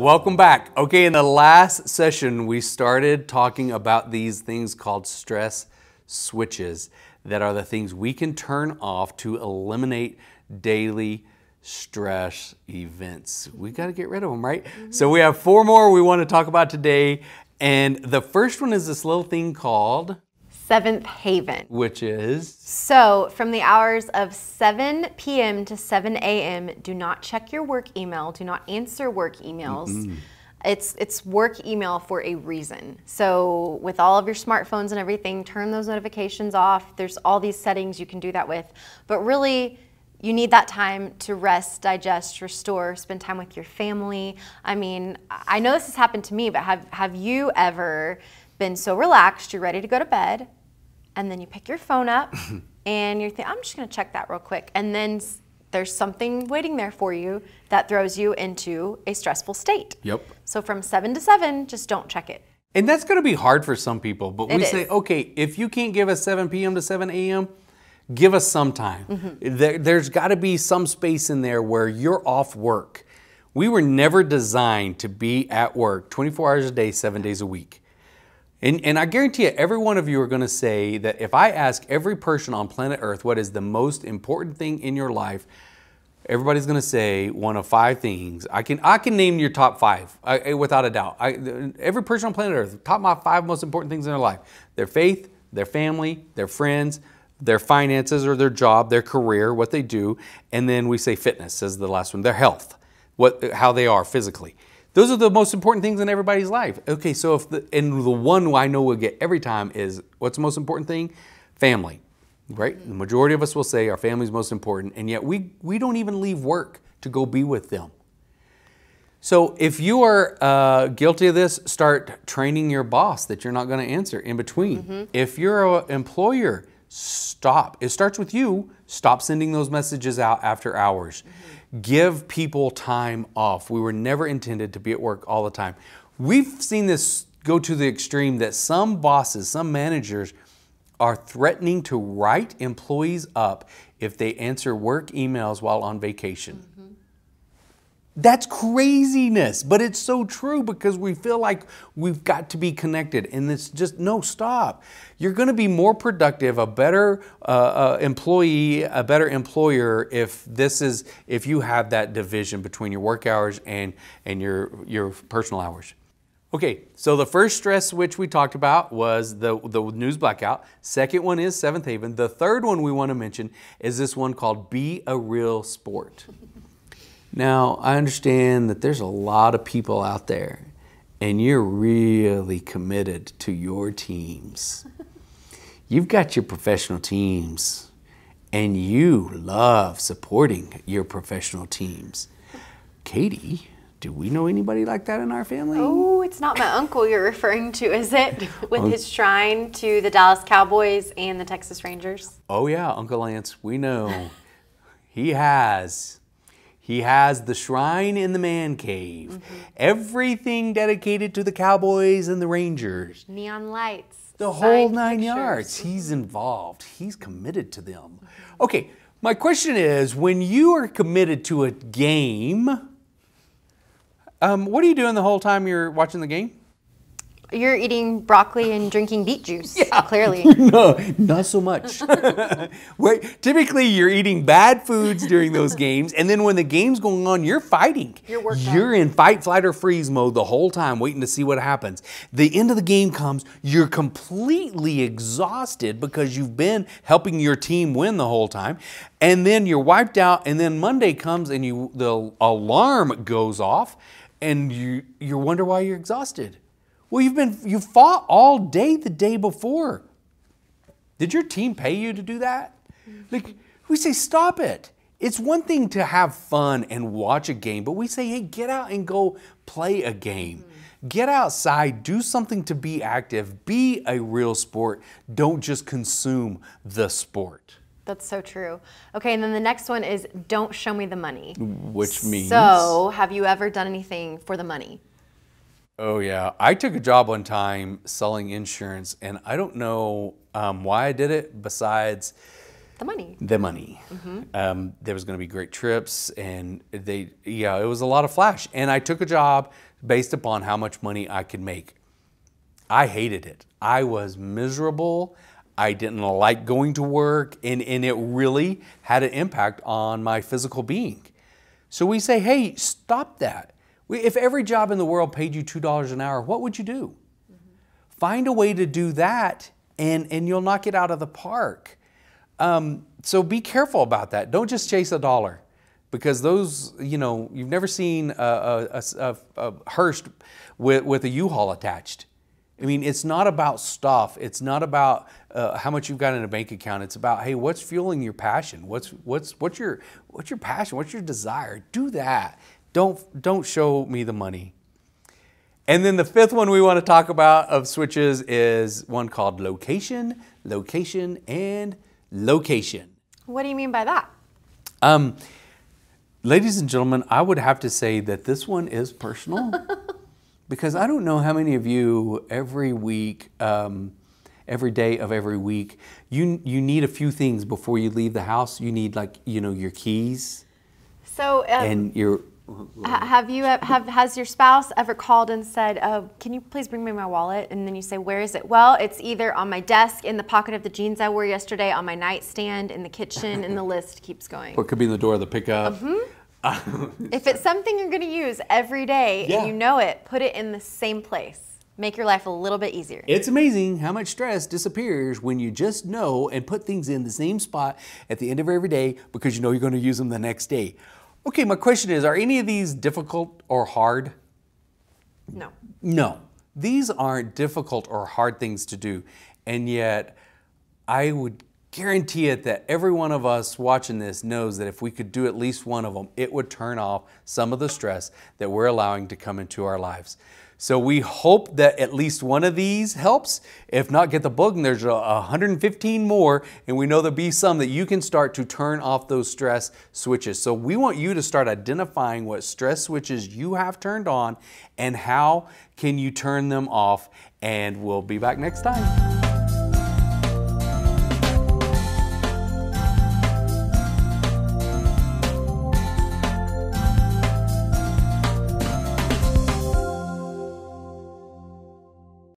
Welcome back. Okay, in the last session, we started talking about these things called stress switches that are the things we can turn off to eliminate daily stress events. We got to get rid of them, right? So we have 4 more we want to talk about today. And the first one is this little thing called Seventh Haven. Which is? So from the hours of 7 p.m. to 7 a.m., do not check your work email. Do not answer work emails. It's work email for a reason. So with all of your smartphones and everything, turn those notifications off. There's all these settings you can do that with. But really, you need that time to rest, digest, restore, spend time with your family. I mean, I know this has happened to me, but have you ever been so relaxed, you're ready to go to bed, and then you pick your phone up and you're thinking, I'm just gonna check that real quick. And then there's something waiting there for you that throws you into a stressful state. Yep. So from 7 to 7, just don't check it. And that's gonna be hard for some people, but we say, is. okay, if you can't give us 7 p.m. to 7 a.m., give us some time. There's gotta be some space in there where you're off work. We were never designed to be at work 24 hours a day, 7 days a week. And I guarantee you, every one of you are gonna say that if I ask every person on planet Earth what is the most important thing in your life, everybody's gonna say one of 5 things. I can name your top 5, without a doubt. Every person on planet Earth, top 5 most important things in their life: their faith, their family, their friends, their finances or their job, their career, what they do, and then we say fitness as the last one, their health, how they are physically. Those are the most important things in everybody's life. Okay, so and the one I know we'll get every time is, what's the most important thing? Family, right? The majority of us will say our family's most important, and yet we don't even leave work to go be with them. So if you are guilty of this, start training your boss that you're not gonna answer in between. If you're an employer, stop. It starts with you. Stop sending those messages out after hours. Give people time off. We were never intended to be at work all the time. We've seen this go to the extreme that some bosses, some managers are threatening to write employees up if they answer work emails while on vacation. That's craziness, but it's so true because we feel like we've got to be connected, and it's just, no, stop. You're gonna be more productive, a better employee, a better employer if you have that division between your work hours and your personal hours. Okay, so the first stress switch we talked about was the news blackout. Second one is Seventh Haven. The third one we wanna mention is this one called Be a Real Sport. Now, I understand that there's a lot of people out there and you're really committed to your teams. You've got your professional teams and you love supporting your professional teams. Katie, do we know anybody like that in our family? Oh, it's not my uncle you're referring to, is it? With his shrine to the Dallas Cowboys and the Texas Rangers? Oh yeah, Uncle Lance, we know. He has the shrine in the man cave. Everything dedicated to the Cowboys and the Rangers. Neon lights. The whole 9 yards. He's involved. He's committed to them. Okay, my question is, when you are committed to a game, what are you doing the whole time you're watching the game? You're eating broccoli and drinking beet juice, clearly. No, not so much. Typically, you're eating bad foods during those games, and then when the game's going on, you're fighting. You're in fight, flight, or freeze mode the whole time, waiting to see what happens. The end of the game comes, you're completely exhausted because you've been helping your team win the whole time, and then you're wiped out, and then Monday comes, and the alarm goes off, and you wonder why you're exhausted. Well, you fought all day the day before. Did your team pay you to do that? Like, we say, stop it. It's one thing to have fun and watch a game, but we say, hey, get out and go play a game. Get outside, do something to be active, be a real sport. Don't just consume the sport. That's so true. Okay, and then the next one is don't show me the money. Which means? So, have you ever done anything for the money? Oh yeah, I took a job one time selling insurance, and I don't know why I did it besides the money. The money. There was going to be great trips, and it was a lot of flash. And I took a job based upon how much money I could make. I hated it. I was miserable. I didn't like going to work, and it really had an impact on my physical being. So we say, hey, stop that. If every job in the world paid you $2 an hour, what would you do? Find a way to do that, and you'll knock it out of the park. So be careful about that. Don't just chase a dollar, because those, you've never seen a hearse with a U-Haul attached. I mean, it's not about stuff. It's not about how much you've got in a bank account. It's about, hey, what's fueling your passion? What's your passion? What's your desire? Do that. Don't show me the money. And then the fifth one we want to talk about of switches is one called location, location, and location. What do you mean by that? Ladies and gentlemen, I would have to say that this one is personal because I don't know how many of you every week, every day of every week, you need a few things before you leave the house. You need your keys. So and your has your spouse ever called and said, "Oh, can you please bring me my wallet?" And then you say, "Where is it?" Well, it's either on my desk, in the pocket of the jeans I wore yesterday, on my nightstand, in the kitchen, and the list keeps going. Or it could be in the door of the pickup. If it's something you're going to use every day and you know it, put it in the same place. Make your life a little bit easier. It's amazing how much stress disappears when you just know and put things in the same spot at the end of every day because you know you're going to use them the next day. Okay, my question is, are any of these difficult or hard? No. No. These aren't difficult or hard things to do. And yet, I would guarantee it that every one of us watching this knows that if we could do at least one of them, it would turn off some of the stress that we're allowing to come into our lives. So we hope that at least one of these helps. If not, get the book, and there's 115 more, and we know there'll be some that you can start to turn off those stress switches. So we want you to start identifying what stress switches you have turned on and how can you turn them off, and we'll be back next time.